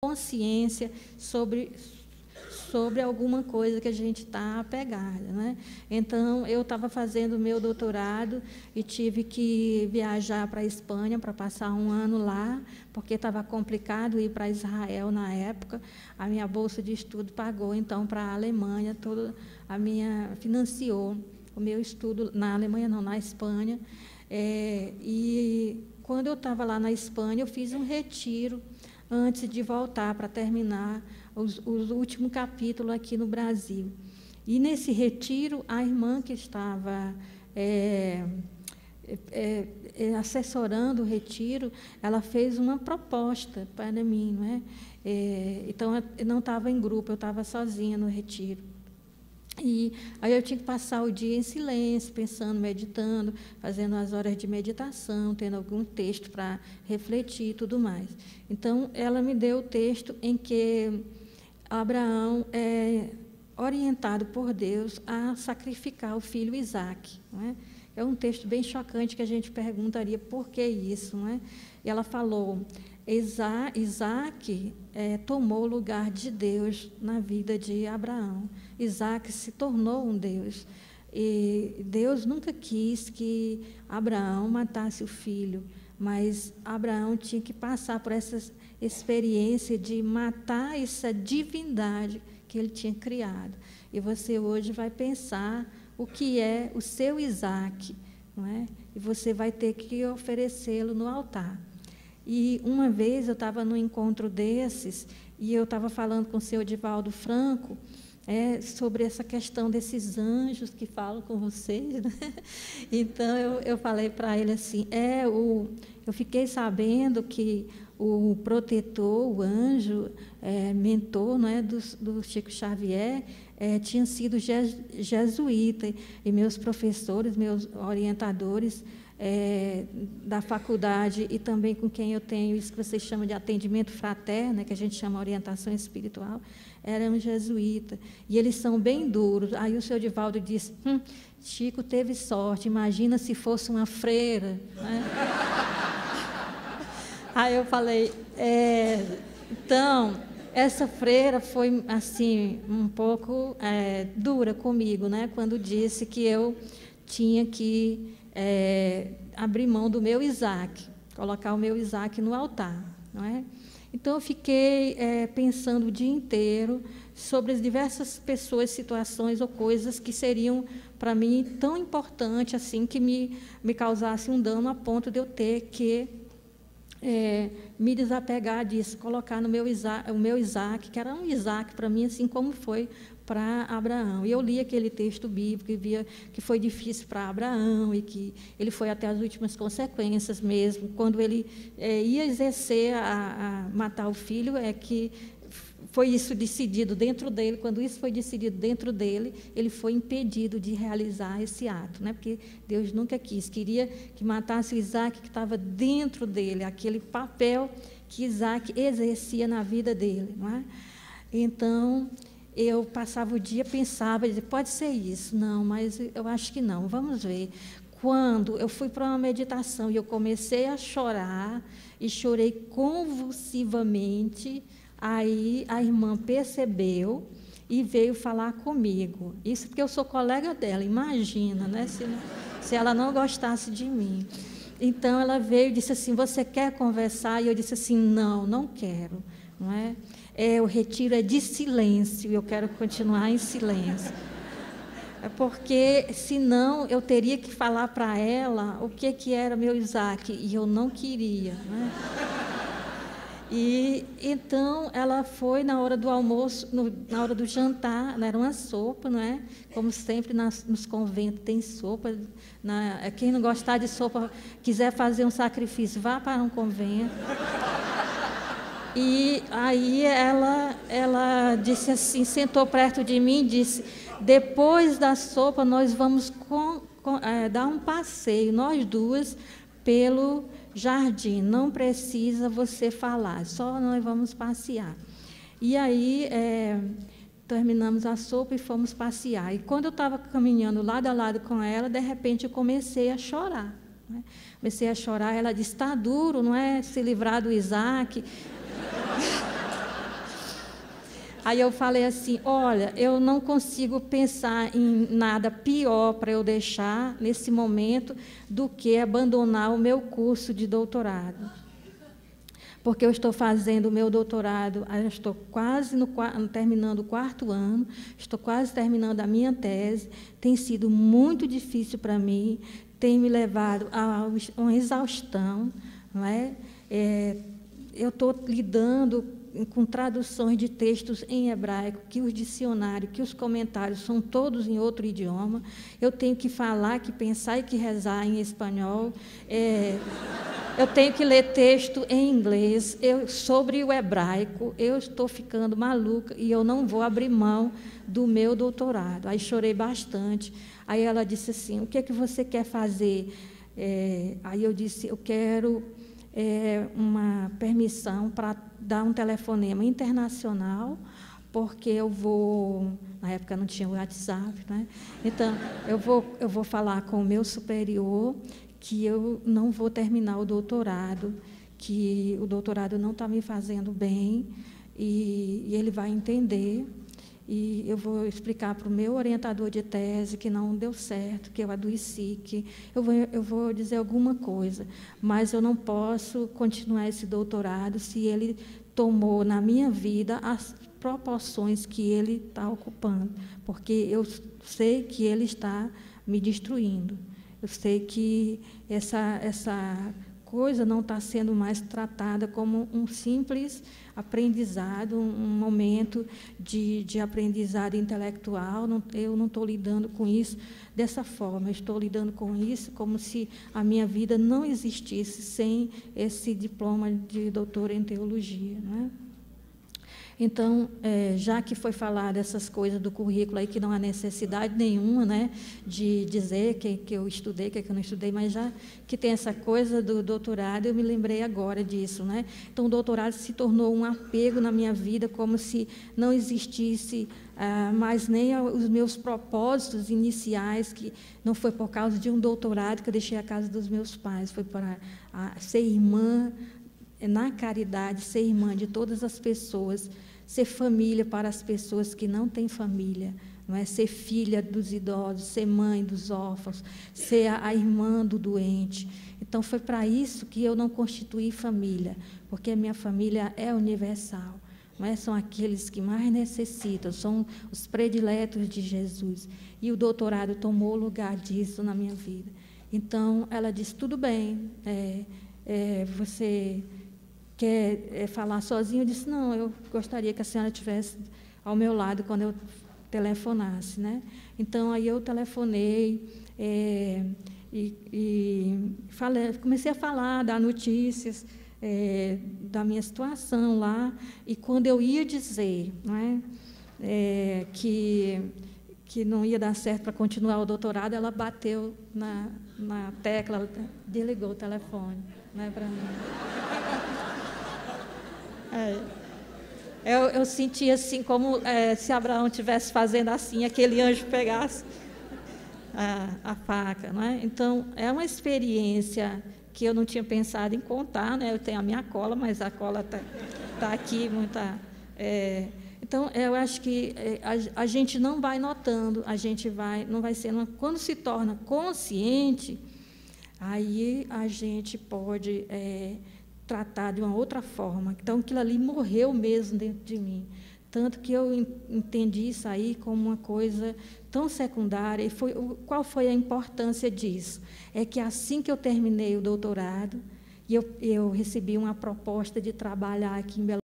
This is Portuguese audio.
consciência sobre alguma coisa que a gente está apegada, né? Então, eu estava fazendo o meu doutorado e tive que viajar para a Espanha para passar um ano lá, porque estava complicado ir para Israel na época. A minha bolsa de estudo pagou, então, para a Alemanha, financiou o meu estudo na Alemanha, não, na Espanha. E quando eu estava lá na Espanha, eu fiz um retiro antes de voltar para terminar os últimos capítulos aqui no Brasil. E, nesse retiro, a irmã que estava assessorando o retiro, ela fez uma proposta para mim, não é? Então, eu não estava em grupo, eu estava sozinha no retiro. E aí eu tinha que passar o dia em silêncio, pensando, meditando, fazendo as horas de meditação, tendo algum texto para refletir e tudo mais. Então, ela me deu o texto em que Abraão é orientado por Deus a sacrificar o filho Isaque. Não é? É um texto bem chocante que a gente perguntaria por que isso. Não é? E ela falou, Isaque tomou o lugar de Deus na vida de Abraão. Isaque se tornou um Deus. E Deus nunca quis que Abraão matasse o filho, mas Abraão tinha que passar por essa experiência de matar essa divindade que ele tinha criado. E você hoje vai pensar o que é o seu Isaque, não é? E você vai ter que oferecê-lo no altar. E uma vez eu estava num encontro desses, e eu estava falando com o seu Divaldo Franco, sobre essa questão desses anjos que falam com vocês, né? Então, eu falei para ele assim, eu fiquei sabendo que o protetor, o anjo, mentor, não é, do Chico Xavier, tinha sido jesuíta, e meus professores, meus orientadores da faculdade, e também com quem eu tenho isso que vocês chamam de atendimento fraterno, né, que a gente chama orientação espiritual, eram jesuítas, e eles são bem duros. Aí o senhor Divaldo disse, Chico teve sorte, imagina se fosse uma freira, né? Aí eu falei, então, essa freira foi, assim, um pouco dura comigo, né, quando disse que eu tinha que abrir mão do meu Isaque, colocar o meu Isaque no altar, não é? Então, eu fiquei pensando o dia inteiro sobre as diversas pessoas, situações ou coisas que seriam, para mim, tão importantes, assim, que me causasse um dano a ponto de eu ter que me desapegar disso, colocar no o meu Isaque, que era um Isaque para mim, assim como foi para Abraão. E eu li aquele texto bíblico e via que foi difícil para Abraão e que ele foi até as últimas consequências mesmo. Quando ele ia exercer a matar o filho, que foi isso decidido dentro dele. Quando isso foi decidido dentro dele, ele foi impedido de realizar esse ato, né? Porque Deus nunca queria que matasse o Isaque que estava dentro dele, aquele papel que Isaque exercia na vida dele, não é? Então, eu passava o dia, pensava, dizia, pode ser isso, não, mas eu acho que não, vamos ver. Quando eu fui para uma meditação e eu comecei a chorar, e chorei convulsivamente, aí a irmã percebeu e veio falar comigo. Isso porque eu sou colega dela, imagina, né, se ela não gostasse de mim. Então, ela veio e disse assim, você quer conversar? E eu disse assim, não quero, não é? O retiro é de silêncio, e eu quero continuar em silêncio. Porque, senão, eu teria que falar para ela o que era meu Isaque, e eu não queria, né? E, então, ela foi na hora do almoço, na hora do jantar, era uma sopa, não é? Como sempre, nos conventos tem sopa. Quem não gostar de sopa, quiser fazer um sacrifício, vá para um convento. E aí ela disse assim, sentou perto de mim e disse, depois da sopa nós vamos dar um passeio, nós duas, pelo jardim, não precisa você falar, só nós vamos passear. E aí terminamos a sopa e fomos passear. E quando eu estava caminhando lado a lado com ela, de repente eu comecei a chorar, né? Comecei a chorar, ela disse, está duro, não é, se livrar do Isaque. Aí eu falei assim, olha, eu não consigo pensar em nada pior para eu deixar nesse momento do que abandonar o meu curso de doutorado. Porque eu estou fazendo o meu doutorado, eu estou quase terminando o 4º ano, estou quase terminando a minha tese, tem sido muito difícil para mim, tem me levado a uma exaustão, não é? Eu estou lidando com traduções de textos em hebraico, que os dicionários, que os comentários são todos em outro idioma, eu tenho que falar, que pensar e que rezar em espanhol, eu tenho que ler texto em inglês, sobre o hebraico, eu estou ficando maluca e eu não vou abrir mão do meu doutorado. Aí chorei bastante, aí ela disse assim, o que é que você quer fazer? Aí eu disse, eu quero uma permissão para dar um telefonema internacional, porque eu vou, na época não tinha o WhatsApp, né? Então, eu vou falar com o meu superior que eu não vou terminar o doutorado, que o doutorado não está me fazendo bem, e ele vai entender, e eu vou explicar para o meu orientador de tese que não deu certo, que eu adoeci, que eu vou dizer alguma coisa, mas eu não posso continuar esse doutorado se ele tomou na minha vida as proporções que ele está ocupando, porque eu sei que ele está me destruindo. Eu sei que essa coisa não está sendo mais tratada como um simples aprendizado, um momento de aprendizado intelectual. Eu não estou lidando com isso dessa forma, eu estou lidando com isso como se a minha vida não existisse sem esse diploma de doutora em teologia, não é? Então, já que foi falado essas coisas do currículo aí, que não há necessidade nenhuma, né, de dizer que eu estudei, que eu não estudei, mas já que tem essa coisa do doutorado, eu me lembrei agora disso, né? Então, o doutorado se tornou um apego na minha vida, como se não existisse mais nem os meus propósitos iniciais, que não foi por causa de um doutorado que eu deixei a casa dos meus pais, foi para ser irmã na caridade, ser irmã de todas as pessoas, ser família para as pessoas que não têm família, não é? Ser filha dos idosos, ser mãe dos órfãos, ser a irmã do doente. Então, foi para isso que eu não constituí família, porque a minha família é universal, não é? São aqueles que mais necessitam, são os prediletos de Jesus. E o doutorado tomou o lugar disso na minha vida. Então, ela disse, tudo bem, você quer falar sozinho? Eu disse, não, eu gostaria que a senhora estivesse ao meu lado quando eu telefonasse, né? Então, aí eu telefonei comecei a falar, dar notícias da minha situação lá, e quando eu ia dizer, não é, que não ia dar certo para continuar o doutorado, ela bateu na tecla, desligou o telefone, né, para mim. Eu senti assim, como se Abraão estivesse fazendo assim, aquele anjo pegasse a faca, não é? Então, é uma experiência que eu não tinha pensado em contar, né? Eu tenho a minha cola, mas a cola tá aqui, muita... Então, eu acho que a gente não vai notando, não vai sendo... Quando se torna consciente, aí a gente pode tratar de uma outra forma. Então, aquilo ali morreu mesmo dentro de mim. Tanto que eu entendi isso aí como uma coisa tão secundária. E qual foi a importância disso? É que assim que eu terminei o doutorado, eu recebi uma proposta de trabalhar aqui em Belo